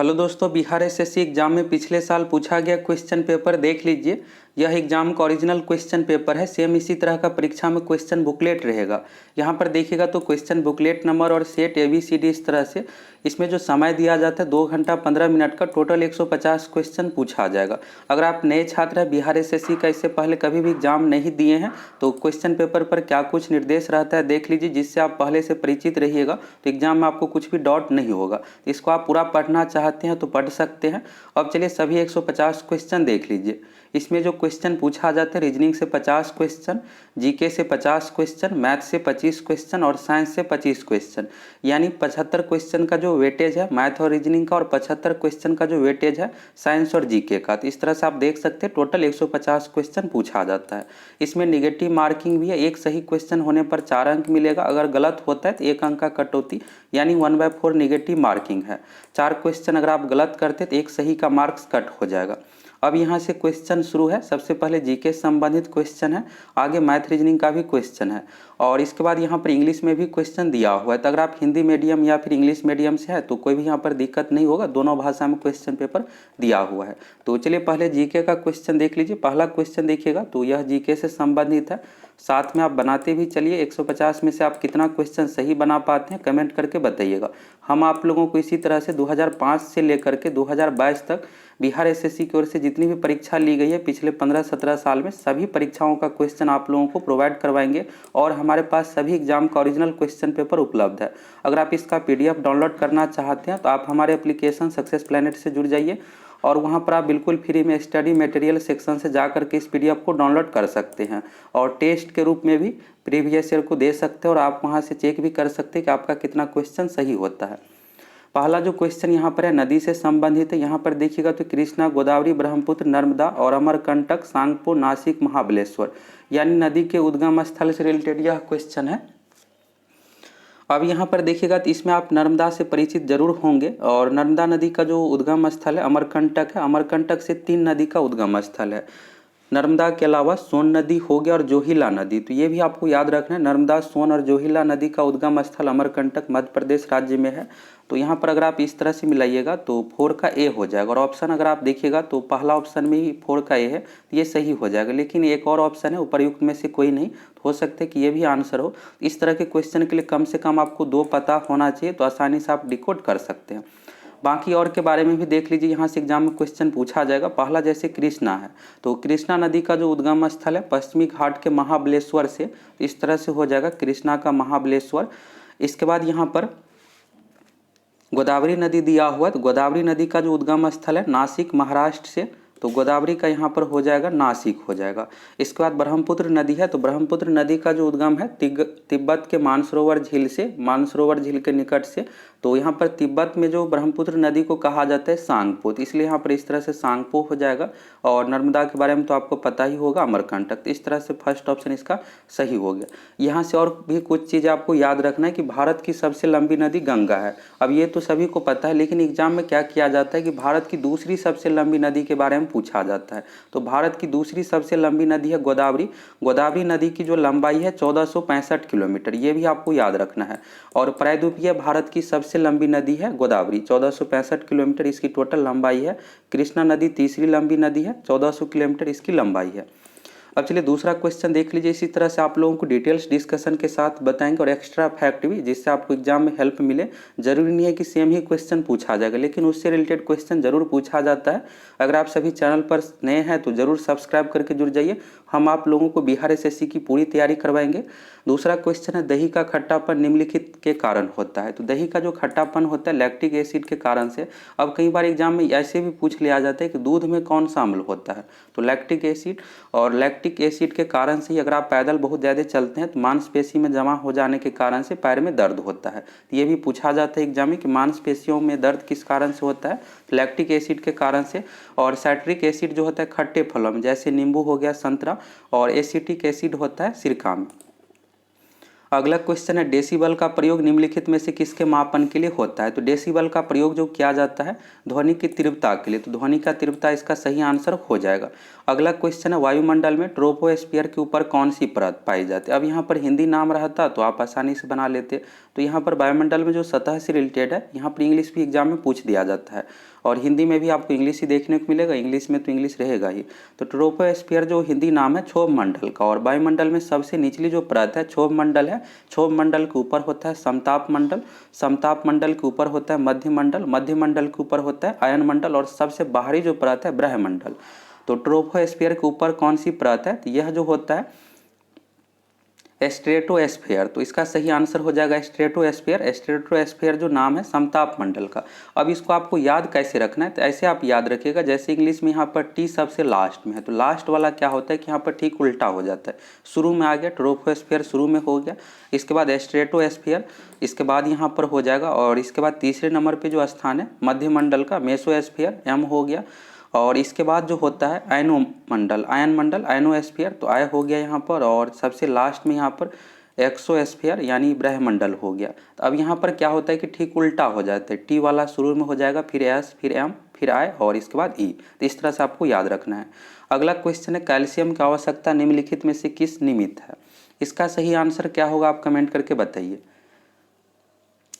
Hello दोस्तों, Bihar SSC exam में पिछले साल पूछा गया क्वेश्चन पेपर देख लीजिए। यह एग्जाम का ओरिजिनल क्वेश्चन पेपर है। सेम इसी तरह का परीक्षा में क्वेश्चन बुकलेट रहेगा। यहाँ पर देखिएगा तो क्वेश्चन बुकलेट नंबर और सेट ABCD इस तरह से। इसमें जो समय दिया जाता है 2 घंटा 15 मिनट का, टोटल 150 क्वेश्चन पूछा जाएगा। अगर आप नए छात्र हैं, बिहार एसएससी का इससे पहले कभी भी एग्जाम नहीं दिए हैं, तो क्वेश्चन पेपर पर क्या कुछ निर्देश रहता है देख लीजिए, जिससे आप पहले से परिचित रहिएगा, तो एग्जाम में आपको कुछ भी डाउट नहीं होगा। इसको आप पूरा पढ़ना चाहते हैं तो पढ़ सकते हैं। अब चलिए सभी 150 क्वेश्चन देख लीजिए। इसमें जो क्वेश्चन पूछा जाता है, रीजनिंग से 50 क्वेश्चन, जीके से 50 क्वेश्चन, मैथ से 25 क्वेश्चन और साइंस से 25 क्वेश्चन, यानी 75 क्वेश्चन का जो वेटेज है मैथ और रीजनिंग का, और 75 क्वेश्चन का जो वेटेज है साइंस और जीके का। तो इस तरह से आप देख सकते हैं टोटल 150 क्वेश्चन पूछा जाता है। इसमें निगेटिव मार्किंग भी है। एक सही क्वेश्चन होने पर 4 अंक मिलेगा, अगर गलत होता है तो 1 अंक का कटौती, यानी 1/4 निगेटिव मार्किंग है। 4 क्वेश्चन अगर आप गलत करते तो एक सही का मार्क्स कट हो जाएगा। अब यहाँ से क्वेश्चन शुरू है। सबसे पहले जीके संबंधित क्वेश्चन है, आगे मैथ रीजनिंग का भी क्वेश्चन है, और इसके बाद यहाँ पर इंग्लिश में भी क्वेश्चन दिया हुआ है। तो अगर आप हिंदी मीडियम या फिर इंग्लिश मीडियम से है तो कोई भी यहाँ पर दिक्कत नहीं होगा, दोनों भाषा में क्वेश्चन पेपर दिया हुआ है। तो चलिए पहले जीके का क्वेश्चन देख लीजिए। पहला क्वेश्चन देखिएगा तो यह जीके से संबंधित है, साथ में आप बनाते भी चलिए। 150 में से आप कितना क्वेश्चन सही बना पाते हैं कमेंट करके बताइएगा। हम आप लोगों को इसी तरह से 2005 से लेकर के 2022 तक बिहार एसएससी की ओर से जितनी भी परीक्षा ली गई है पिछले 15-17 साल में, सभी परीक्षाओं का क्वेश्चन आप लोगों को प्रोवाइड करवाएंगे, और हमारे पास सभी एग्जाम का ओरिजिनल क्वेश्चन पेपर उपलब्ध है। अगर आप इसका PDF डाउनलोड करना चाहते हैं तो आप हमारे एप्लीकेशन सक्सेस प्लैनेट से जुड़ जाइए, और वहाँ पर आप बिल्कुल फ्री में स्टडी मटेरियल सेक्शन से जा करके इस PDF को डाउनलोड कर सकते हैं, और टेस्ट के रूप में भी प्रीवियस ईयर को दे सकते हैं, और आप वहाँ से चेक भी कर सकते हैं कि आपका कितना क्वेश्चन सही होता है। पहला जो क्वेश्चन यहाँ पर है नदी से संबंधित है। यहाँ पर देखिएगा तो कृष्णा, गोदावरी, ब्रह्मपुत्र, नर्मदा और अमरकंटक, सांगपो, नासिक, महाबलेश्वर, यानी नदी के उद्गम स्थल से रिलेटेड यह क्वेश्चन है। अब यहाँ पर देखिएगा तो इसमें आप नर्मदा से परिचित जरूर होंगे, और नर्मदा नदी का जो उद्गम स्थल है अमरकंटक है। अमरकंटक से 3 नदी का उद्गम स्थल है। नर्मदा के अलावा सोन नदी हो गया और जोहिला नदी, तो ये भी आपको याद रखना है। नर्मदा, सोन और जोहिला नदी का उद्गम स्थल अमरकंटक मध्य प्रदेश राज्य में है। तो यहाँ पर अगर आप इस तरह से मिलाइएगा तो 4 का A हो जाएगा, और ऑप्शन अगर आप देखिएगा तो पहला ऑप्शन में ही 4 का A है, तो ये सही हो जाएगा। लेकिन एक और ऑप्शन है उपर्युक्त में से कोई नहीं, तो हो सकता है कि ये भी आंसर हो। इस तरह के क्वेश्चन के लिए कम से कम आपको 2 पता होना चाहिए, तो आसानी से आप डिकोड कर सकते हैं। बाकी और के बारे में भी देख लीजिए, यहाँ से एग्जाम में क्वेश्चन पूछा जाएगा। पहला जैसे कृष्णा है, तो कृष्णा नदी का जो उद्गम स्थल है पश्चिमी घाट के महाबलेश्वर से, तो इस तरह से हो जाएगा कृष्णा का महाबलेश्वर। इसके बाद यहाँ पर गोदावरी नदी दिया हुआ है, तो गोदावरी नदी का जो उद्गम स्थल है नासिक महाराष्ट्र से, तो गोदावरी का यहाँ पर हो जाएगा नासिक हो जाएगा। इसके बाद ब्रह्मपुत्र नदी है, तो ब्रह्मपुत्र नदी का जो उद्गम है तिब्बत के मानसरोवर झील से, मानसरोवर झील के निकट से, तो यहाँ पर तिब्बत में जो ब्रह्मपुत्र नदी को कहा जाता है सांगपो, तो इसलिए यहाँ पर इस तरह से सांगपो हो जाएगा। और नर्मदा के बारे में तो आपको पता ही होगा, अमरकंटक। तो इस तरह से फर्स्ट ऑप्शन इसका सही हो गया। यहाँ से और भी कुछ चीज़ आपको याद रखना है कि भारत की सबसे लंबी नदी गंगा है। अब ये तो सभी को पता है, लेकिन एग्जाम में क्या किया जाता है कि भारत की दूसरी सबसे लंबी नदी के बारे में पूछा जाता है। तो भारत की दूसरी सबसे लंबी नदी है गोदावरी। गोदावरी नदी की जो लंबाई है 1465 किलोमीटर, ये भी आपको याद रखना है। और प्रायद्वीपीय भारत की सबसे लंबी नदी है गोदावरी, 1465 किलोमीटर इसकी टोटल लंबाई है। कृष्णा नदी तीसरी लंबी नदी है, 1400 किलोमीटर इसकी लंबाई है। अब चलिए दूसरा क्वेश्चन देख लीजिए। इसी तरह से आप लोगों को डिटेल्स डिस्कशन के साथ बताएंगे, और एक्स्ट्रा फैक्ट भी, जिससे आपको एग्जाम में हेल्प मिले। जरूरी नहीं है कि सेम ही क्वेश्चन पूछा जाएगा, लेकिन उससे रिलेटेड क्वेश्चन जरूर पूछा जाता है। अगर आप सभी चैनल पर नए हैं तो जरूर सब्सक्राइब करके जुड़ जाइए। हम आप लोगों को बिहार एसएससी की पूरी तैयारी करवाएंगे। दूसरा क्वेश्चन है दही का खट्टापन निम्नलिखित के कारण होता है। तो दही का जो खट्टापन होता है लैक्टिक एसिड के कारण से। अब कई बार एग्जाम में ऐसे भी पूछ लिया जाता है कि दूध में कौन सा अम्ल होता है, तो लैक्टिक एसिड। और लैक्टिक एसिड के कारण से ही अगर आप पैदल बहुत ज़्यादा चलते हैं तो मांसपेशी में जमा हो जाने के कारण से पैर में दर्द होता है। ये भी पूछा जाता है एग्जाम में कि मांसपेशियों में दर्द किस कारण से होता है, लैक्टिक एसिड के कारण से। और साइट्रिक एसिड जो होता है खट्टे फलों में, जैसे नींबू हो गया, संतरा। और एसिटिक एसिड होता है सिरका में। अगला क्वेश्चन है डेसिबल का प्रयोग निम्नलिखित में से किसके मापन के लिए होता है। तो डेसिबल का प्रयोग जो किया जाता है ध्वनि की तीव्रता के लिए, तो ध्वनि का तीव्रता इसका सही आंसर हो जाएगा। अगला क्वेश्चन है वायुमंडल में ट्रोपोस्फीयर के ऊपर कौन सी परत पाई जाती है। अब यहाँ पर हिंदी नाम रहता तो आप आसानी से बना लेते, तो यहाँ पर वायुमंडल में जो सतह से रिलेटेड है, यहाँ पर इंग्लिश भी एग्जाम में पूछ दिया जाता है और हिंदी में भी आपको इंग्लिश ही देखने को मिलेगा, इंग्लिश में तो इंग्लिश रहेगा ही। तो ट्रोपोस्फीयर जो हिंदी नाम है क्षोभ मंडल का, और वायुमंडल में सबसे निचली जो परत है क्षोभ मंडल है, क्षोभ मंडल के ऊपर होता है समताप मंडल, समताप मंडल के ऊपर होता है मध्य मंडल, मध्य मंडल के ऊपर होता है अयन मंडल, और सबसे बाहरी जो परत है ब्रह्मंडल। तो ट्रोपोस्फीयर के ऊपर कौन सी परत है, तो यह जो होता है स्ट्रेटोस्फीयर। तो इसका सही आंसर हो जाएगा स्ट्रेटोस्फीयर। स्ट्रेटोस्फीयर जो नाम है समताप मंडल का। अब इसको आपको याद कैसे रखना है, तो ऐसे आप याद रखिएगा जैसे इंग्लिश में यहाँ पर टी सबसे लास्ट में है, तो लास्ट वाला क्या होता है कि यहाँ पर ठीक उल्टा हो जाता है, शुरू में आ गया ट्रोपोस्फीयर, शुरू में हो गया, इसके बाद स्ट्रेटोस्फीयर, इसके बाद यहाँ पर हो जाएगा, और इसके बाद तीसरे नंबर पर जो स्थान है मध्य मंडल का मेसोस्फीयर, एम हो गया, और इसके बाद जो होता है आयनो मंडल, आयन मंडल आयनोस्फीयर, तो आय हो गया यहाँ पर, और सबसे लास्ट में यहाँ पर एक्सोस्फीयर यानी ब्रह्मंडल हो गया। तो अब यहाँ पर क्या होता है कि ठीक उल्टा हो जाता है, टी वाला शुरू में हो जाएगा, फिर एस, फिर एम, फिर आय, और इसके बाद ई। तो इस तरह से आपको याद रखना है। अगला क्वेश्चन है कैल्शियम की आवश्यकता निम्नलिखित में से किस निमित्त है। इसका सही आंसर क्या होगा आप कमेंट करके बताइए।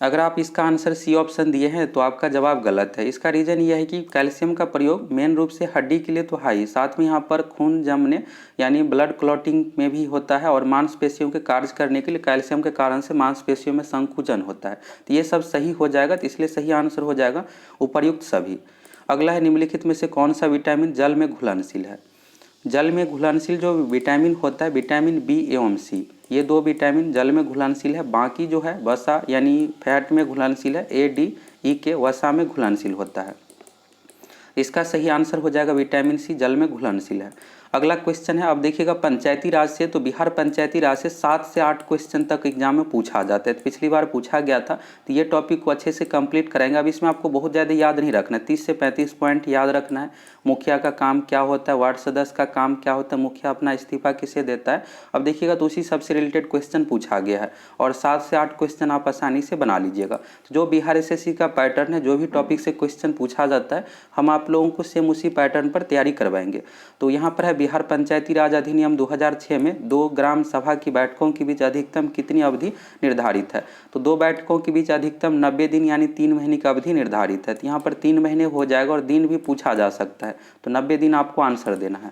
अगर आप इसका आंसर सी ऑप्शन दिए हैं तो आपका जवाब गलत है। इसका रीज़न यह है कि कैल्शियम का प्रयोग मेन रूप से हड्डी के लिए तो है ही, साथ में यहाँ पर खून जमने यानी ब्लड क्लॉटिंग में भी होता है, और मांसपेशियों के कार्य करने के लिए कैल्शियम के कारण से मांसपेशियों में संकुचन होता है। तो ये सब सही हो जाएगा, तो इसलिए सही आंसर हो जाएगा उपर्युक्त सभी। अगला है निम्नलिखित में से कौन सा विटामिन जल में घुलनशील है। जल में घुलनशील जो विटामिन होता है विटामिन बी एवं सी, ये दो विटामिन जल में घुलनशील है। बाकी जो है वसा यानी फैट में घुलनशील है, ए डी ई के वसा में घुलनशील होता है। इसका सही आंसर हो जाएगा विटामिन सी जल में घुलनशील है। अगला क्वेश्चन है, अब देखिएगा पंचायती राज से, तो बिहार पंचायती राज से 7 से 8 क्वेश्चन तक एग्जाम में पूछा जाता है। तो पिछली बार पूछा गया था, तो ये टॉपिक को अच्छे से कंप्लीट करेंगे। अब इसमें आपको बहुत ज़्यादा याद नहीं रखना है, 30 से 35 पॉइंट याद रखना है। मुखिया का काम क्या होता है, वार्ड सदस्य का काम क्या होता है, मुखिया अपना इस्तीफा किसे देता है। अब देखिएगा तो उसी सबसे रिलेटेड क्वेश्चन पूछा गया है, और 7 से 8 क्वेश्चन आप आसानी से बना लीजिएगा। तो जो बिहार एसएससी का पैटर्न है, जो भी टॉपिक से क्वेश्चन पूछा जाता है, हम आप लोगों को सेम उसी पैटर्न पर तैयारी करवाएंगे। तो यहाँ पर है बिहार पंचायती राज अधिनियम 2006 में 2 ग्राम सभा की बैठकों के बीच अधिकतम कितनी अवधि निर्धारित है। तो 2 बैठकों के बीच अधिकतम 90 दिन यानी 3 महीने की अवधि निर्धारित है। तो यहाँ पर 3 महीने हो जाएगा, और दिन भी पूछा जा सकता है, तो 90 दिन आपको आंसर देना है।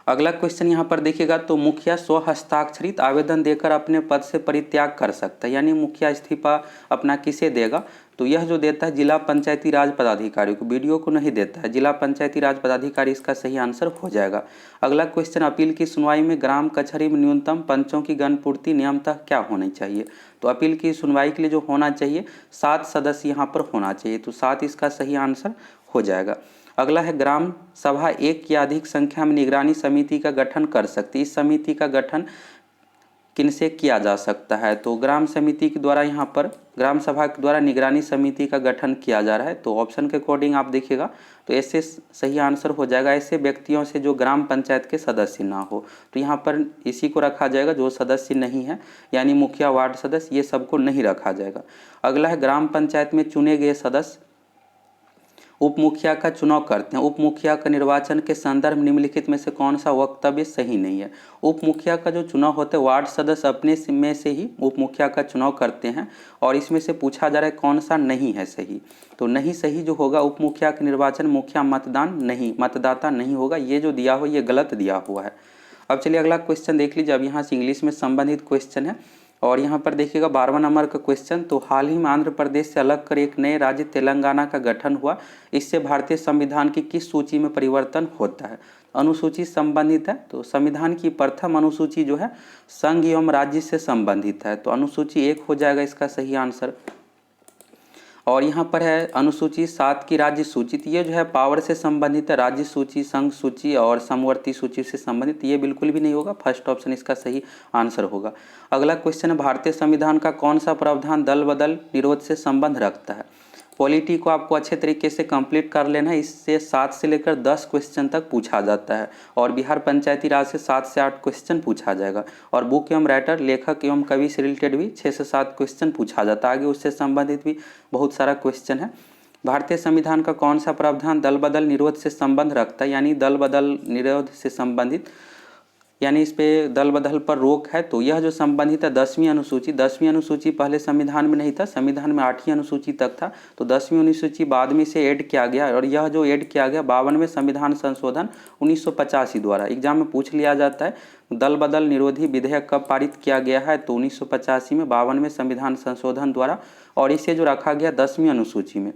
अगला क्वेश्चन यहाँ पर देखिएगा, तो मुखिया स्व हस्ताक्षरित आवेदन देकर अपने पद से परित्याग कर सकता है, यानी मुखिया इस्तीफा अपना किसे देगा, तो यह जो देता है जिला पंचायती राज पदाधिकारी को, वीडियो को नहीं देता है, जिला पंचायती राज पदाधिकारी इसका सही आंसर हो जाएगा। अगला क्वेश्चन, अपील की सुनवाई में ग्राम कचहरी में न्यूनतम पंचों की गणपूर्ति नियमतः क्या होनी चाहिए। तो अपील की सुनवाई के लिए जो होना चाहिए 7 सदस्य यहाँ पर होना चाहिए, तो 7 इसका सही आंसर हो जाएगा। अगला है ग्राम सभा एक या अधिक संख्या में निगरानी समिति का गठन कर सकती है। इस समिति का गठन किनसे किया जा सकता है, तो ग्राम समिति के द्वारा, यहाँ पर ग्राम सभा के द्वारा निगरानी समिति का गठन किया जा रहा है। तो ऑप्शन के अकॉर्डिंग आप देखिएगा तो ऐसे सही आंसर हो जाएगा, ऐसे व्यक्तियों से जो ग्राम पंचायत के सदस्य ना हो। तो यहाँ पर इसी को रखा जाएगा जो सदस्य नहीं है, यानी मुखिया, वार्ड सदस्य, ये सबको नहीं रखा जाएगा। अगला है ग्राम पंचायत में चुने गए सदस्य उप मुखिया का चुनाव करते हैं। उप मुखिया का निर्वाचन के संदर्भ निम्नलिखित में से कौन सा वक्तव्य सही नहीं है। उप मुखिया का जो चुनाव होता है वार्ड सदस्य अपने में से ही उप मुखिया का चुनाव करते हैं, और इसमें से पूछा जा रहा है कौन सा नहीं है सही। तो नहीं सही जो होगा, उप मुखिया का निर्वाचन मुखिया मतदान नहीं, मतदाता नहीं होगा, ये जो दिया हो ये गलत दिया हुआ है। अब चलिए अगला क्वेश्चन देख लीजिए। अब यहाँ से इंग्लिश में संबंधित क्वेश्चन है, और यहाँ पर देखिएगा 12वां नंबर का क्वेश्चन, तो हाल ही में आंध्र प्रदेश से अलग कर एक नए राज्य तेलंगाना का गठन हुआ, इससे भारतीय संविधान की किस सूची में परिवर्तन होता है। अनुसूची संबंधित है, तो संविधान की प्रथम अनुसूची जो है संघ एवं राज्य से संबंधित है, तो अनुसूची 1 हो जाएगा इसका सही आंसर। और यहाँ पर है अनुसूची 7 की राज्य सूची, ये जो है पावर से संबंधित है, राज्य सूची, संघ सूची और समवर्ती सूची से संबंधित, ये बिल्कुल भी नहीं होगा, फर्स्ट ऑप्शन इसका सही आंसर होगा। अगला क्वेश्चन है, भारतीय संविधान का कौन सा प्रावधान दल बदल निरोध से संबंध रखता है। पॉलिटी को आपको अच्छे तरीके से कंप्लीट कर लेना है, इससे 7 से लेकर 10 क्वेश्चन तक पूछा जाता है, और बिहार पंचायती राज से 7 से 8 क्वेश्चन पूछा जाएगा, और बुक एवं राइटर, लेखक एवं कवि से रिलेटेड भी 6 से 7 क्वेश्चन पूछा जाता है, आगे उससे संबंधित भी बहुत सारा क्वेश्चन है। भारतीय संविधान का कौन सा प्रावधान दल बदल निरोध से संबंध रखता है, यानी दल बदल निरोध से संबंधित यानी इस पे दल बदल पर रोक है। तो यह जो संबंधित है 10वीं अनुसूची, 10वीं अनुसूची पहले संविधान में नहीं था, संविधान में 8वीं अनुसूची तक था, तो 10वीं अनुसूची बाद में से ऐड किया गया और यह जो ऐड किया गया 52वें संविधान संशोधन 1985 द्वारा। एग्जाम में पूछ लिया जाता है दल बदल निरोधी विधेयक कब पारित किया गया है, तो 1985 में 52वें संविधान संशोधन द्वारा, और इसे जो रखा गया 10वीं अनुसूची में।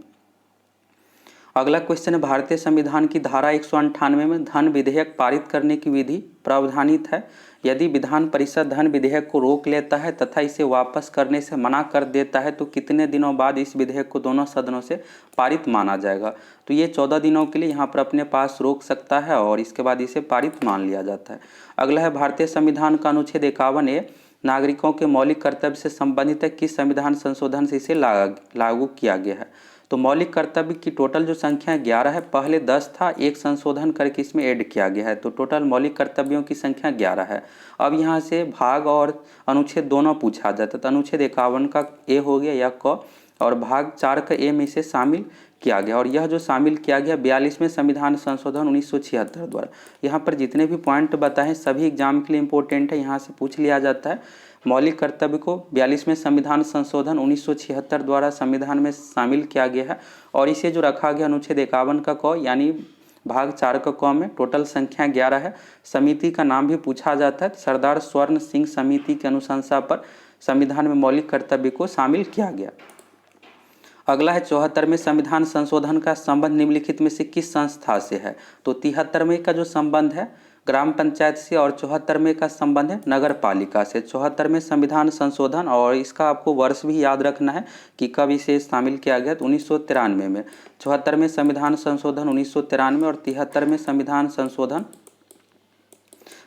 अगला क्वेश्चन है भारतीय संविधान की धारा 198 में धन विधेयक पारित करने की विधि प्रावधानित है। यदि विधान परिषद धन विधेयक को रोक लेता है तथा इसे वापस करने से मना कर देता है तो कितने दिनों बाद इस विधेयक को दोनों सदनों से पारित माना जाएगा। तो ये 14 दिनों के लिए यहाँ पर अपने पास रोक सकता है और इसके बाद इसे पारित मान लिया जाता है। अगला है भारतीय संविधान का अनुच्छेद 51A नागरिकों के मौलिक कर्तव्य से संबंधित है, किस संविधान संशोधन से इसे लागू किया गया है। तो मौलिक कर्तव्य की टोटल जो संख्या 11 है, पहले 10 था, एक संशोधन करके इसमें ऐड किया गया है, तो टोटल मौलिक कर्तव्यों की संख्या 11 है। अब यहाँ से भाग और अनुच्छेद दोनों पूछा जाता है, तो अनुच्छेद 51 का ए हो गया या क, और भाग 4 का ए में इसे शामिल किया गया, और यह जो शामिल किया गया 42वें संविधान संशोधन 1976 द्वारा। यहाँ पर जितने भी पॉइंट बताएं सभी एग्जाम के लिए इंपॉर्टेंट है, यहाँ से पूछ लिया जाता है। मौलिक कर्तव्य को 42वें संविधान संशोधन 1976 द्वारा संविधान में शामिल किया गया है, और इसे जो रखा गया अनुच्छेद 51 का क यानी भाग 4 का क में टोटल संख्या 11 है। समिति का नाम भी पूछा जाता है, सरदार स्वर्ण सिंह समिति की अनुशंसा पर संविधान में मौलिक कर्तव्य को शामिल किया गया। अगला है 74वें संविधान संशोधन का संबंध निम्नलिखित में से किस संस्था से है। तो 73वें का जो संबंध है ग्राम पंचायत से, और 74वें का संबंध है नगर पालिका से। 74वें संविधान संशोधन, और इसका आपको वर्ष भी याद रखना है कि कब इसे शामिल किया गया, तो 1993 में। 74वें संविधान संशोधन 1993 और 73वें संविधान संशोधन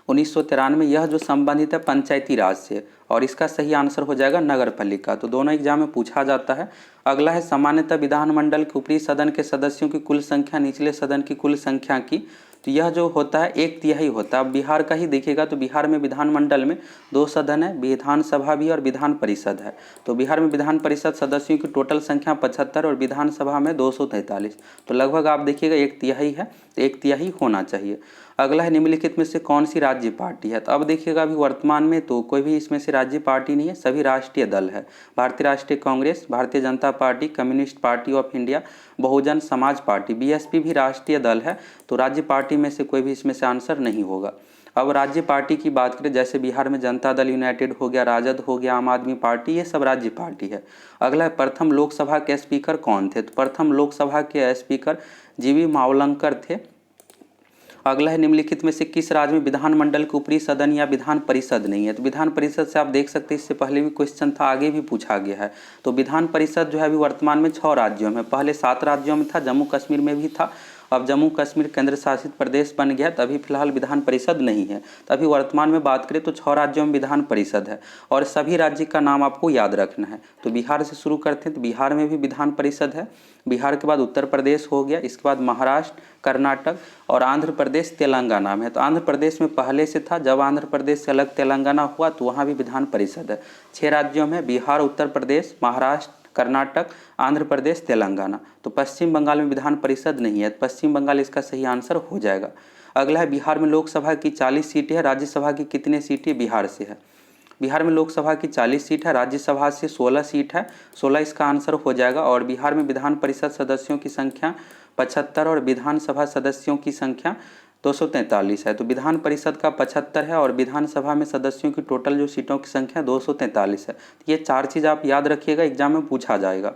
1993। यह जो संबंधित है पंचायती राज से, और इसका सही आंसर हो जाएगा नगर पालिका। तो दोनों एग्जाम में पूछा जाता है। अगला है सामान्यतः विधानमंडल के ऊपरी सदन के सदस्यों की कुल संख्या निचले सदन की कुल संख्या की, तो यह जो होता है 1/3 होता है। अब बिहार का ही देखिएगा तो बिहार में विधानमंडल में 2 सदन है, विधानसभा भी और विधान परिषद है। तो बिहार में विधान परिषद सदस्यों की टोटल संख्या 75 और विधानसभा में 243, तो लगभग आप देखिएगा 1/3 है, तो 1/3 होना चाहिए। अगला है निम्नलिखित में से कौन सी राज्य पार्टी है। तो अब देखिएगा अभी वर्तमान में तो कोई भी इसमें से राज्य पार्टी नहीं है, सभी राष्ट्रीय दल है। भारतीय राष्ट्रीय Congress, Bharatiya Janata Party, Communist Party of India, Bahujan Samaj Party, BSP भी राष्ट्रीय दल है। तो राज्य पार्टी में से कोई भी इसमें से आंसर नहीं होगा। अब राज्य पार्टी की बात करें, जैसे बिहार में जनता दल यूनाइटेड हो गया, राजद हो गया, आम आदमी पार्टी, ये सब राज्य पार्टी है। अगला है प्रथम लोकसभा के स्पीकर कौन थे। तो प्रथम लोकसभा के स्पीकर जीवी मावलंकर थे। अगला है निम्नलिखित में से किस राज्य में विधानमंडल के ऊपरी सदन या विधान परिषद नहीं है। तो विधान परिषद से आप देख सकते हैं इससे पहले भी क्वेश्चन था, आगे भी पूछा गया है। तो विधान परिषद जो है अभी वर्तमान में 6 राज्यों में, पहले 7 राज्यों में था, जम्मू कश्मीर में भी था, अब जम्मू कश्मीर केंद्र शासित प्रदेश बन गया, तभी फिलहाल विधान परिषद नहीं है। तभी वर्तमान में बात करें तो 6 राज्यों में विधान परिषद है, और सभी राज्य का नाम आपको याद रखना है। तो बिहार से शुरू करते हैं, तो बिहार में भी विधान परिषद है। बिहार के बाद उत्तर प्रदेश हो गया, इसके बाद महाराष्ट्र, कर्नाटक और आंध्र प्रदेश तेलंगाना में है। तो आंध्र प्रदेश में पहले से था, जब आंध्र प्रदेश से अलग तेलंगाना हुआ तो वहाँ भी विधान परिषद है। 6 राज्यों में बिहार, उत्तर प्रदेश, महाराष्ट्र, कर्नाटक, आंध्र प्रदेश, तेलंगाना। तो पश्चिम बंगाल में विधान परिषद नहीं है, पश्चिम बंगाल इसका सही आंसर हो जाएगा। अगला है बिहार में लोकसभा की 40 सीटें हैं, राज्यसभा की कितने सीटें बिहार से है। बिहार में लोकसभा की 40 सीट है, राज्यसभा से 16 सीट है, 16 इसका आंसर हो जाएगा। और बिहार में विधान परिषद सदस्यों की संख्या 75 और विधानसभा सदस्यों की संख्या 243 है। तो विधान परिषद का 75 है और विधानसभा में सदस्यों की टोटल जो सीटों की संख्या 243 है। ये 4 चीज़ आप याद रखिएगा, एग्जाम में पूछा जाएगा।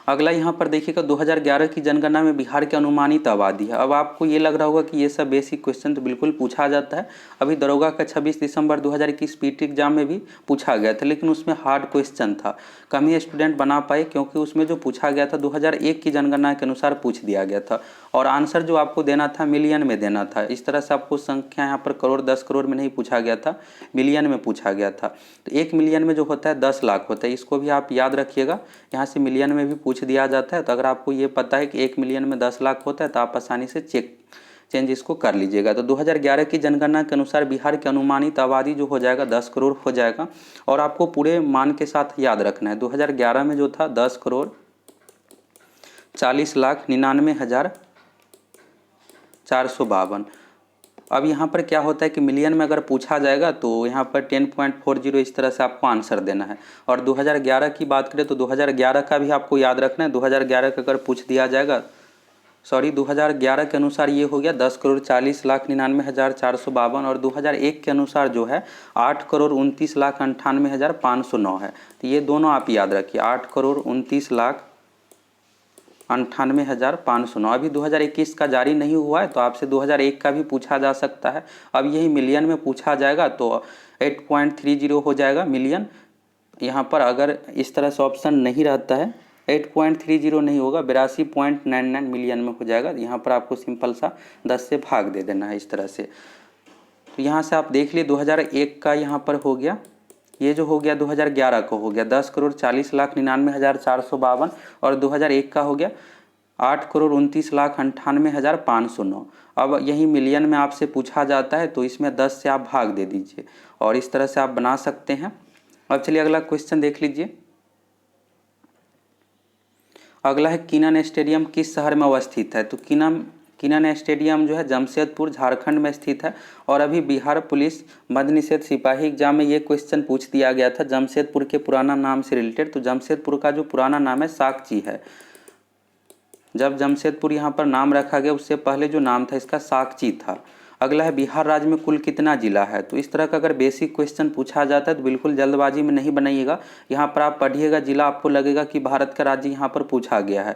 अगला यहाँ पर देखिएगा 2011 की जनगणना में बिहार की अनुमानित आबादी है। अब आपको ये लग रहा होगा कि ये सब बेसिक क्वेश्चन तो बिल्कुल पूछा जाता है। अभी दरोगा का 26 दिसंबर 2021 पीटी एग्जाम में भी पूछा गया था, लेकिन उसमें हार्ड क्वेश्चन था, कम ही स्टूडेंट बना पाए, क्योंकि उसमें जो पूछा गया था 2001 की जनगणना के अनुसार पूछ दिया गया था, और आंसर जो आपको देना था मिलियन में देना था। इस तरह से आपको संख्या यहाँ पर करोड़ 10 करोड़ में नहीं पूछा गया था, मिलियन में पूछा गया था। तो 1 मिलियन में जो होता है 10 लाख होता है, इसको भी आप याद रखिएगा। यहाँ से मिलियन में भी पूछ दिया जाता है, तो अगर आपको ये पता है कि 1 मिलियन में 10 लाख होता है तो आप आसानी से चेंज इसको कर लीजिएगा। तो 2011 की जनगणना के अनुसार बिहार की अनुमानित आबादी जो हो जाएगा 10 करोड़ हो जाएगा, और आपको पूरे मान के साथ याद रखना है। 2011 में जो था 10 करोड़ 40 लाख 99,452, अब यहाँ पर क्या होता है कि मिलियन में अगर पूछा जाएगा तो यहाँ पर 10.40 इस तरह से आपको आंसर देना है। और 2011 की बात करें तो 2011 का भी आपको याद रखना है। 2011 का अगर पूछ दिया जाएगा, 2011 के अनुसार ये हो गया 10,40,99,452 और 2001 के अनुसार जो है 8,29,98,509 है। तो ये दोनों आप याद रखिए, 8,29,98,509। अभी 2021 का जारी नहीं हुआ है तो आपसे 2001 का भी पूछा जा सकता है। अब यही मिलियन में पूछा जाएगा तो 8.30 हो जाएगा मिलियन। यहाँ पर अगर इस तरह से ऑप्शन नहीं रहता है 8.30 नहीं होगा, 82.99 मिलियन में हो जाएगा। यहाँ पर आपको सिंपल सा 10 से भाग दे देना है इस तरह से। तो यहाँ से आप देख लिए 2001 का यहाँ पर हो गया, ये जो हो गया 2011 का हो गया 10,40,99,452 और 2001 का हो गया 8,29,98,509। अब यही मिलियन में आपसे पूछा जाता है तो इसमें 10 से आप भाग दे दीजिए और इस तरह से आप बना सकते हैं। अब चलिए अगला क्वेश्चन देख लीजिए। अगला है किनन स्टेडियम किस शहर में अवस्थित है। तो किनन स्टेडियम जो है जमशेदपुर झारखंड में स्थित है। और अभी बिहार पुलिस मद्य निषेध सिपाही एग्जाम में ये क्वेश्चन पूछ दिया गया था जमशेदपुर के पुराना नाम से रिलेटेड। तो जमशेदपुर का जो पुराना नाम है साकची है। जब जमशेदपुर यहाँ पर नाम रखा गया उससे पहले जो नाम था इसका साकची था। अगला है बिहार राज्य में कुल कितना जिला है। तो इस तरह का अगर बेसिक क्वेश्चन पूछा जाता है तो बिल्कुल जल्दबाजी में नहीं बनाइएगा। यहाँ पर आप पढ़िएगा जिला, आपको लगेगा कि भारत का राज्य यहाँ पर पूछा गया है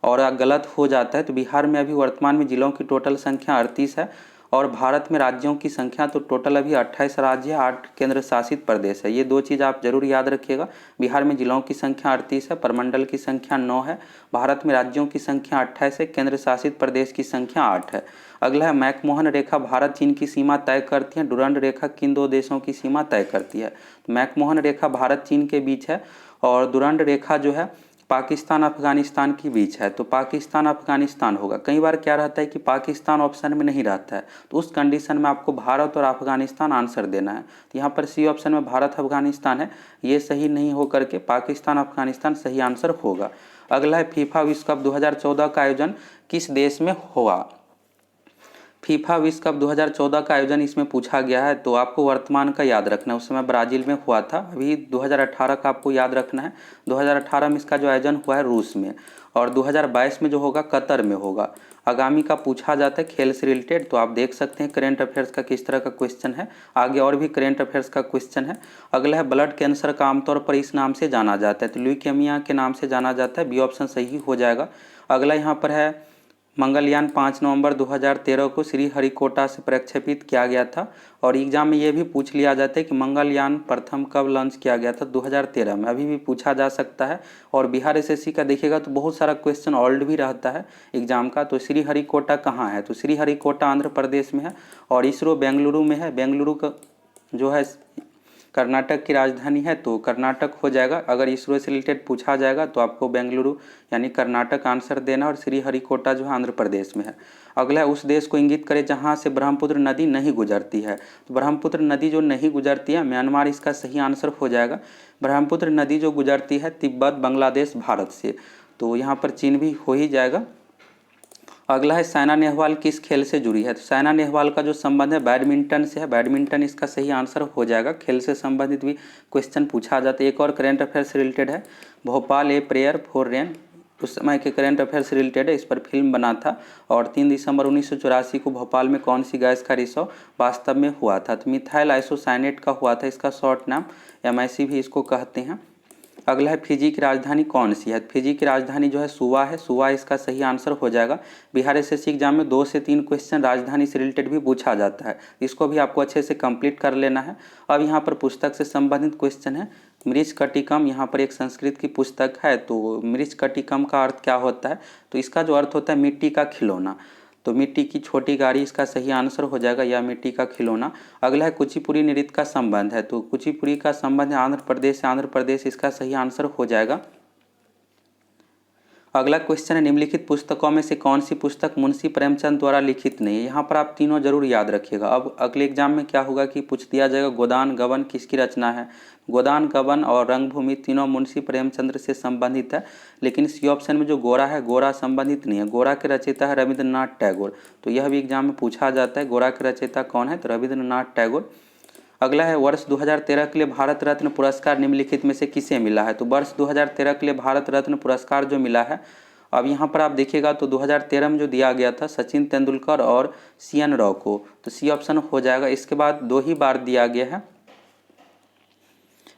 और गलत हो जाता है। तो बिहार में अभी वर्तमान में जिलों की टोटल संख्या 38 है और भारत में राज्यों की संख्या तो टोटल अभी 28 राज्य है, 8 केंद्र शासित प्रदेश है। ये दो चीज़ आप जरूर याद रखिएगा। बिहार में जिलों की संख्या 38 है, प्रमंडल की संख्या 9 है, भारत में राज्यों की संख्या 28 है, केंद्र शासित प्रदेश की संख्या 8 है। अगला है मैकमोहन रेखा भारत चीन की सीमा तय करती है, डुरंड रेखा किन दो देशों की सीमा तय करती है। तो मैकमोहन रेखा भारत चीन के बीच है और डुरंड रेखा जो है पाकिस्तान अफगानिस्तान के बीच है। तो पाकिस्तान अफगानिस्तान होगा। कई बार क्या रहता है कि पाकिस्तान ऑप्शन में नहीं रहता है तो उस कंडीशन में आपको भारत और अफगानिस्तान आंसर देना है। तो यहाँ पर सी ऑप्शन में भारत अफगानिस्तान है, ये सही नहीं हो करके पाकिस्तान अफगानिस्तान सही आंसर होगा। अगला है फीफा विश्व कप 2014 का आयोजन किस देश में हुआ। फीफा विश्व कप 2014 का आयोजन इसमें पूछा गया है तो आपको वर्तमान का याद रखना है। उस समय ब्राज़ील में हुआ था। अभी 2018 का आपको याद रखना है। 2018 में इसका जो आयोजन हुआ है रूस में और 2022 में जो होगा कतर में होगा। आगामी का पूछा जाता है खेल से रिलेटेड तो आप देख सकते हैं करेंट अफेयर्स का किस तरह का क्वेश्चन है। आगे और भी करेंट अफेयर्स का क्वेश्चन है। अगला है ब्लड कैंसर का आमतौर पर इस नाम से जाना जाता है। तो ल्यूकेमिया के नाम से जाना जाता है, बी ऑप्शन सही हो जाएगा। अगला यहाँ पर है मंगलयान 5 नवंबर 2013 को श्रीहरिकोटा से प्रक्षेपित किया गया था। और एग्जाम में ये भी पूछ लिया जाता है कि मंगलयान प्रथम कब लॉन्च किया गया था, 2013 में। अभी भी पूछा जा सकता है। और बिहार एसएससी का देखिएगा तो बहुत सारा क्वेश्चन ओल्ड भी रहता है एग्जाम का। तो श्रीहरिकोटा कहाँ है, तो श्रीहरिकोटा आंध्र प्रदेश में है और इसरो बेंगलुरु में है। बेंगलुरु का जो है कर्नाटक की राजधानी है तो कर्नाटक हो जाएगा। अगर इसरो से रिलेटेड पूछा जाएगा तो आपको बेंगलुरु यानी कर्नाटक आंसर देना और श्रीहरिकोटा जो है आंध्र प्रदेश में है। अगला है उस देश को इंगित करे जहां से ब्रह्मपुत्र नदी नहीं गुजरती है। तो ब्रह्मपुत्र नदी जो नहीं गुजरती है म्यांमार इसका सही आंसर हो जाएगा। ब्रह्मपुत्र नदी जो गुजरती है तिब्बत, बांग्लादेश, भारत से, तो यहाँ पर चीन भी हो ही जाएगा। अगला है साइना नेहवाल किस खेल से जुड़ी है। तो साइना नेहवाल का जो संबंध है बैडमिंटन से है। बैडमिंटन इसका सही आंसर हो जाएगा। खेल से संबंधित भी क्वेश्चन पूछा जाता है। एक और करेंट अफेयर से रिलेटेड है, Bhopal a prayer for rain उस समय के करेंट अफेयर से रिलेटेड है। इस पर फिल्म बना था। और 3 दिसंबर 1984 को भोपाल में कौन सी गैस का रिसाव वास्तव में हुआ था। तो मिथाइल आइसोसाइनेट का हुआ था। इसका शॉर्ट नाम MIC भी इसको कहते हैं। अगला है फिजी की राजधानी कौन सी है। फिजी की राजधानी जो है सुवा है। सुवा इसका सही आंसर हो जाएगा। बिहार एसएससी एग्जाम में 2 से 3 क्वेश्चन राजधानी से रिलेटेड भी पूछा जाता है, इसको भी आपको अच्छे से कंप्लीट कर लेना है। अब यहाँ पर पुस्तक से संबंधित क्वेश्चन है। मृच्छकटिकम यहाँ पर एक संस्कृत की पुस्तक है। तो मृच्छकटिकम का अर्थ क्या होता है, तो इसका जो अर्थ होता है मिट्टी का खिलौना। तो मिट्टी की छोटी गाड़ी इसका सही आंसर हो जाएगा, या मिट्टी का खिलौना। अगला है कुचिपुड़ी नृत्य का संबंध है। तो कुचिपुड़ी का संबंध है आंध्र प्रदेश से। आंध्र प्रदेश इसका सही आंसर हो जाएगा। अगला क्वेश्चन है, निम्नलिखित पुस्तकों में से कौन सी पुस्तक मुंशी प्रेमचंद द्वारा लिखित नहीं है। यहाँ पर आप तीनों जरूर याद रखिएगा। अब अगले एग्जाम में क्या होगा कि पूछ दिया जाएगा गोदान गबन किसकी रचना है। गोदान गबन और रंगभूमि तीनों मुंशी प्रेमचंद्र से संबंधित है, लेकिन सी ऑप्शन में जो गोरा है, गोरा संबंधित नहीं है। गोरा के रचयिता है रविंद्रनाथ टैगोर, तो यह भी एग्जाम में पूछा जाता है, गोरा के रचयिता कौन है, तो रविंद्रनाथ टैगोर। अगला है, वर्ष 2013 के लिए भारत रत्न पुरस्कार निम्नलिखित में से किसे मिला है। तो वर्ष 2013 के लिए भारत रत्न पुरस्कार जो मिला है, अब यहाँ पर आप देखिएगा तो 2013 में जो दिया गया था सचिन तेंदुलकर और CN राव को, तो सी ऑप्शन हो जाएगा। इसके बाद 2 ही बार दिया गया है।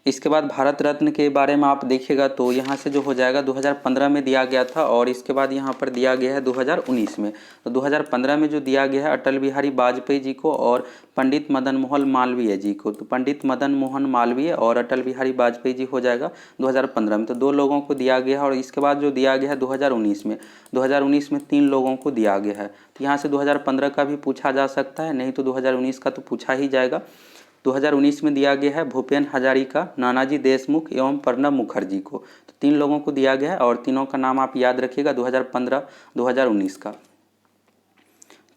इसके बाद भारत रत्न के बारे में आप देखिएगा तो यहाँ से जो हो जाएगा 2015 में दिया गया था, और इसके बाद यहाँ पर दिया गया है 2019 में। तो 2015 में जो दिया गया है अटल बिहारी वाजपेयी जी को और पंडित मदन मोहन मालवीय जी को, तो पंडित मदन मोहन मालवीय और अटल बिहारी वाजपेयी जी हो जाएगा 2015 में, तो 2 लोगों को दिया गया है। और इसके बाद जो दिया गया है 2019 में 3 लोगों को दिया गया है। तो यहाँ से 2015 का भी पूछा जा सकता है, नहीं तो 2019 का तो पूछा ही जाएगा। 2019 में दिया गया है भूपेन हजारिका, नानाजी देशमुख एवं प्रणब मुखर्जी को, तो 3 लोगों को दिया गया है और तीनों का नाम आप याद रखिएगा 2015 2019 का।